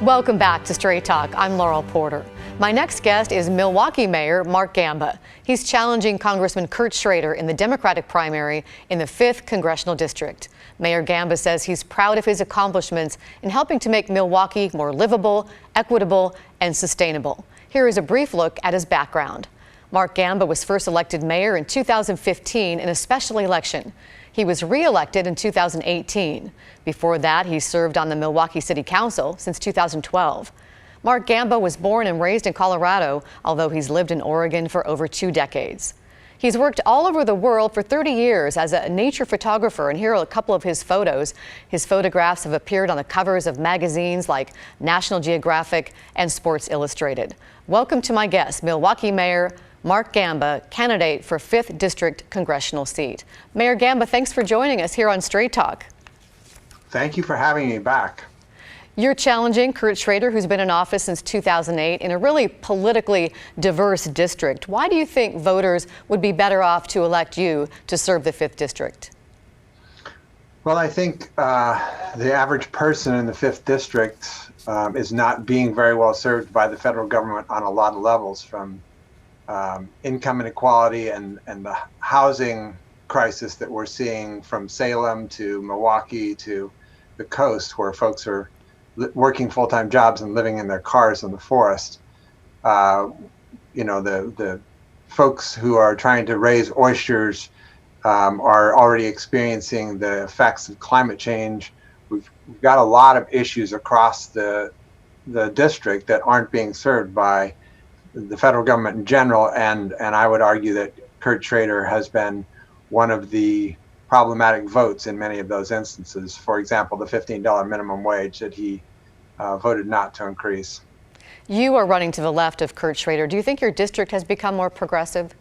Welcome back to Straight Talk. I'm Laurel Porter. My next guest is Milwaukee Mayor Mark Gamba. He's challenging Congressman Kurt Schrader in the Democratic primary in the 5th Congressional District. Mayor Gamba says he's proud of his accomplishments in helping to make Milwaukee more livable, equitable, and sustainable. Here is a brief look at his background. Mark Gamba was first elected mayor in 2015 in a special election. He was re-elected in 2018. Before that, he served on the Milwaukee City Council since 2012. Mark Gamba was born and raised in Colorado, although he's lived in Oregon for over 2 decades. He's worked all over the world for 30 years as a nature photographer, and here are a couple of his photos. His photographs have appeared on the covers of magazines like National Geographic and Sports Illustrated. Welcome to my guest, Milwaukee Mayor Mark Gamba, candidate for 5th District congressional seat. Mayor Gamba, thanks for joining us here on Straight Talk. Thank you for having me back. You're challenging Kurt Schrader, who's been in office since 2008, in a really politically diverse district. Why do you think voters would be better off to elect you to serve the 5th District? Well, I think the average person in the 5th District is not being very well served by the federal government on a lot of levels, from income inequality and the housing crisis that we're seeing from Salem to Milwaukee to the coast, where folks are working full-time jobs and living in their cars in the forest. The folks who are trying to raise oysters are already experiencing the effects of climate change. We've got a lot of issues across the district that aren't being served by the federal government in general, and I would argue that Kurt Schrader has been one of the problematic votes in many of those instances. For example, the $15 minimum wage that he voted not to increase. You are running to the left of Kurt Schrader. Do you think your district has become more progressive?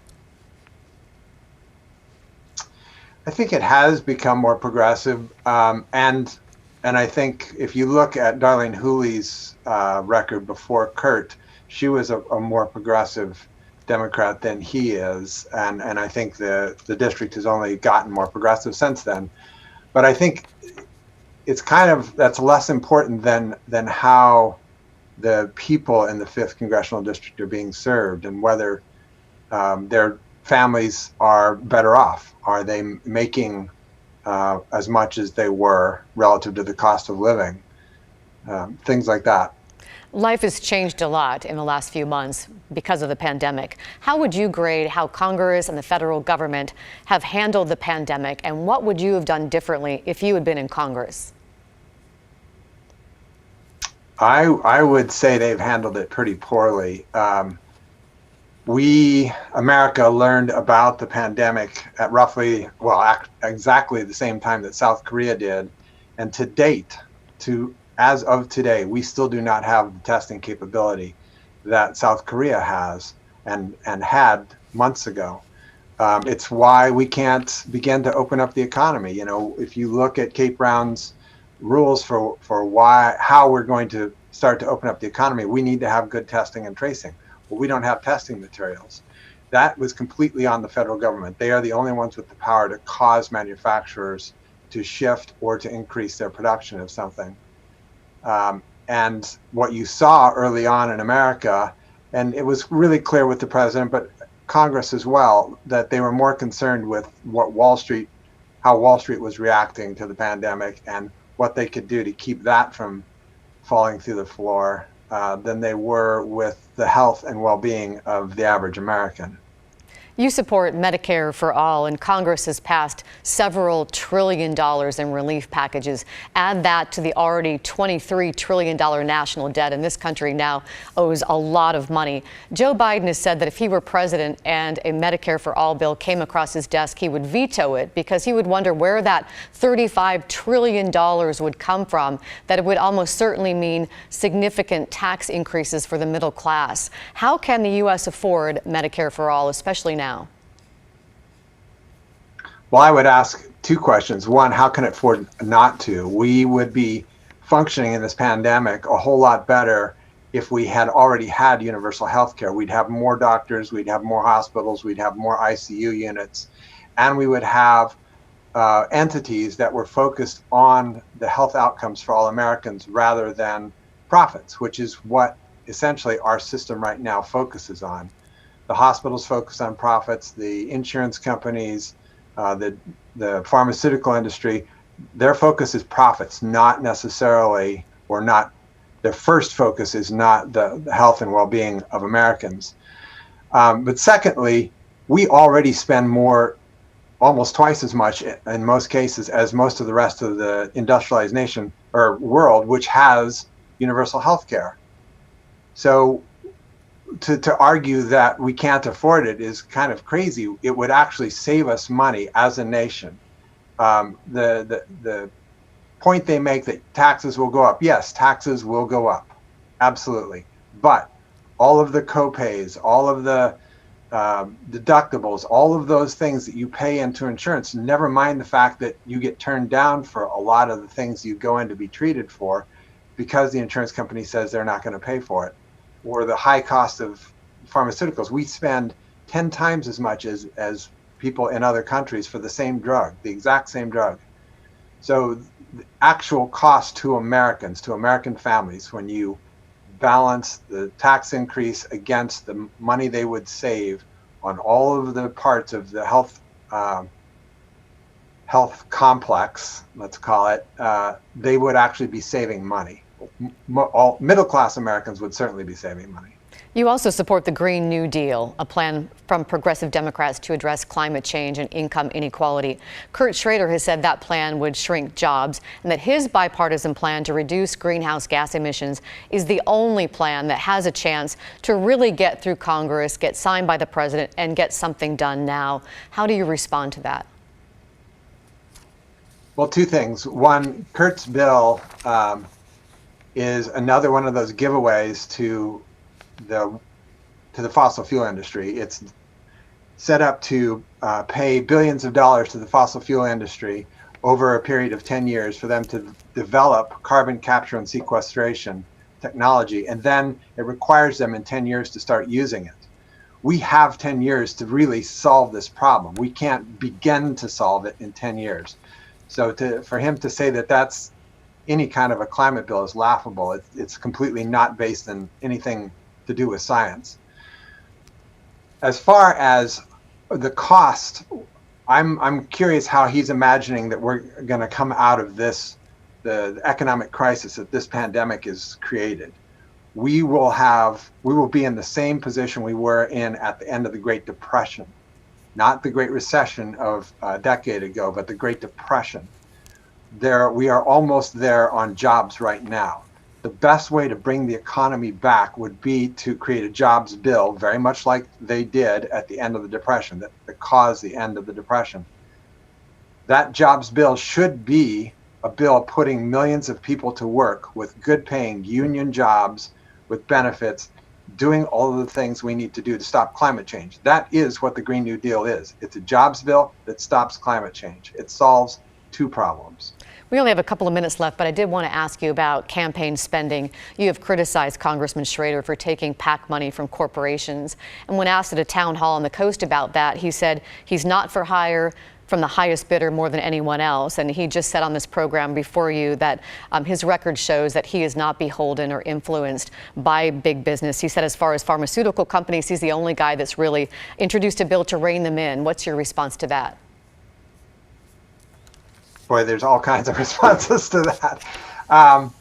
I think it has become more progressive, and I think if you look at Darlene Hooley's record before Kurt, she was a more progressive Democrat than he is, and I think the district has only gotten more progressive since then. But I think it's that's less important than how the people in the 5th Congressional District are being served, and whether their families are better off. Are they making as much as they were relative to the cost of living? Things like that. Life has changed a lot in the last few months because of the pandemic. How would you grade how Congress and the federal government have handled the pandemic, and what would you have done differently if you had been in Congress? I would say they've handled it pretty poorly. America learned about the pandemic at exactly the same time that South Korea did, and to date, as of today, we still do not have the testing capability that South Korea has and had months ago. It's why we can't begin to open up the economy. You know, if you look at Kate Brown's rules for how we're going to start to open up the economy, we need to have good testing and tracing. Well, we don't have testing materials. That was completely on the federal government. They are the only ones with the power to cause manufacturers to shift or to increase their production of something. And what you saw early on in America, and it was really clear with the president, but Congress as well, that they were more concerned with how Wall Street was reacting to the pandemic and what they could do to keep that from falling through the floor than they were with the health and well-being of the average American. You support Medicare for all, and Congress has passed several $1 trillion in relief packages. Add that to the already $23 trillion national debt, and this country now owes a lot of money. Joe Biden has said that if he were president and a Medicare for all bill came across his desk, he would veto it because he would wonder where that $35 trillion would come from, that it would almost certainly mean significant tax increases for the middle class. How can the U.S. afford Medicare for all, especially now? Well, I would ask 2 questions. One, how can it afford not to? We would be functioning in this pandemic a whole lot better if we had already had universal health care. We'd have more doctors, we'd have more hospitals, we'd have more ICU units, and we would have entities that were focused on the health outcomes for all Americans rather than profits, which is what essentially our system right now focuses on. The hospitals focus on profits, the insurance companies, the pharmaceutical industry, their focus is profits, not necessarily, or not, their first focus is not the health and well-being of Americans. But secondly, we already spend more, almost twice as much in most cases as most of the rest of the industrialized nation or world, which has universal health care. So to argue that we can't afford it is kind of crazy. It would actually save us money as a nation. The point they make that taxes will go up. Yes, taxes will go up, absolutely. But all of the copays, all of the deductibles, all of those things that you pay into insurance, never mind the fact that you get turned down for a lot of the things you go in to be treated for because the insurance company says they're not going to pay for it, or the high cost of pharmaceuticals. We spend 10 times as much as people in other countries for the same drug, the exact same drug. So the actual cost to Americans, to American families, when you balance the tax increase against the money they would save on all of the parts of the health complex, let's call it, they would actually be saving money. All middle-class Americans would certainly be saving money. You also support the Green New Deal, a plan from progressive Democrats to address climate change and income inequality. Kurt Schrader has said that plan would shrink jobs and that his bipartisan plan to reduce greenhouse gas emissions is the only plan that has a chance to really get through Congress, get signed by the president, and get something done now. How do you respond to that? Well, two things. One, Kurt's bill is another one of those giveaways to the fossil fuel industry. It's set up to pay billions of dollars to the fossil fuel industry over a period of 10 years for them to develop carbon capture and sequestration technology, and then it requires them in 10 years to start using it. We have 10 years to really solve this problem. We can't begin to solve it in 10 years. So for him to say that that's any kind of a climate bill is laughable. It's completely not based on anything to do with science. As far as the cost, I'm curious how he's imagining that we're going to come out of this, the economic crisis that this pandemic has created. We will be in the same position we were in at the end of the Great Depression, not the Great Recession of a decade ago, but the Great Depression. We are almost there on jobs right now. The best way to bring the economy back would be to create a jobs bill, very much like they did at the end of the Depression, that caused the end of the Depression. That jobs bill should be a bill putting millions of people to work with good paying union jobs, with benefits, doing all of the things we need to do to stop climate change. That is what the Green New Deal is. It's a jobs bill that stops climate change. It solves two problems. We only have a couple of minutes left, but I did want to ask you about campaign spending. You have criticized Congressman Schrader for taking PAC money from corporations. And when asked at a town hall on the coast about that, he said he's not for hire from the highest bidder more than anyone else. And he just said on this program before you that his record shows that he is not beholden or influenced by big business. He said as far as pharmaceutical companies, he's the only guy that's really introduced a bill to rein them in. What's your response to that? Boy, there's all kinds of responses to that.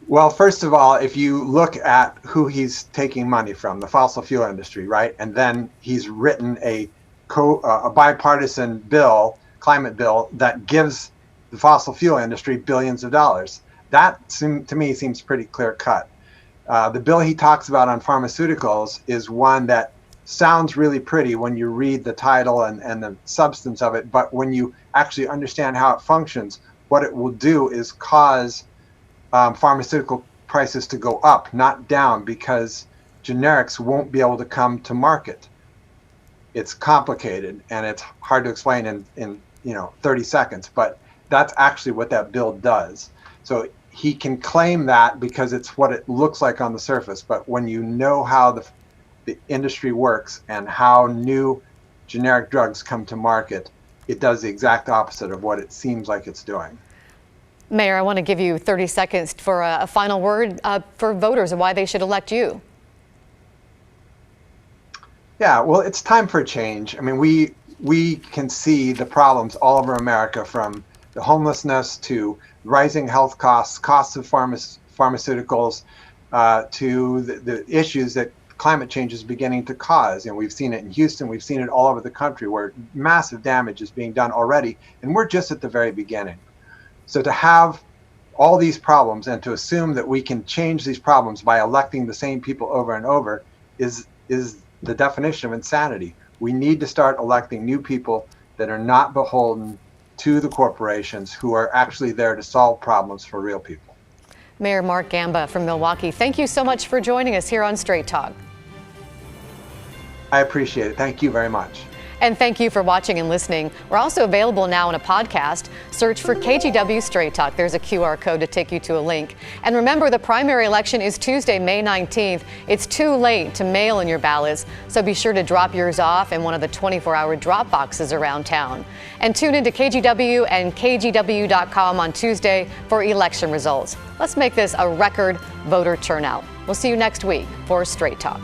Well, first of all, if you look at who he's taking money from, the fossil fuel industry, right? And then he's written a bipartisan bill, climate bill, that gives the fossil fuel industry billions of dollars. That, to me, seems pretty clear cut. The bill he talks about on pharmaceuticals is one that sounds really pretty when you read the title and the substance of it, but when you actually understand how it functions, what it will do is cause pharmaceutical prices to go up, not down, because generics won't be able to come to market. It's complicated and it's hard to explain in 30 seconds, but that's actually what that bill does. So he can claim that because it's what it looks like on the surface, but when you know how the industry works and how new generic drugs come to market, it does the exact opposite of what it seems like it's doing. Mayor, I want to give you 30 seconds for a final word for voters and why they should elect you. Yeah, well, it's time for a change. I mean, we can see the problems all over America, from the homelessness to rising health costs, costs of pharmaceuticals, to the issues that climate change is beginning to cause. And we've seen it in Houston, we've seen it all over the country, where massive damage is being done already, and we're just at the very beginning. So to have all these problems and to assume that we can change these problems by electing the same people over and over is the definition of insanity. We need to start electing new people that are not beholden to the corporations, who are actually there to solve problems for real people. Mayor Mark Gamba from Milwaukee, thank you so much for joining us here on Straight Talk. I appreciate it. Thank you very much. And thank you for watching and listening. We're also available now in a podcast. Search for KGW Straight Talk. There's a QR code to take you to a link. And remember, the primary election is Tuesday, May 19th. It's too late to mail in your ballots, so be sure to drop yours off in one of the 24-hour drop boxes around town. And tune into KGW and KGW.com on Tuesday for election results. Let's make this a record voter turnout. We'll see you next week for Straight Talk.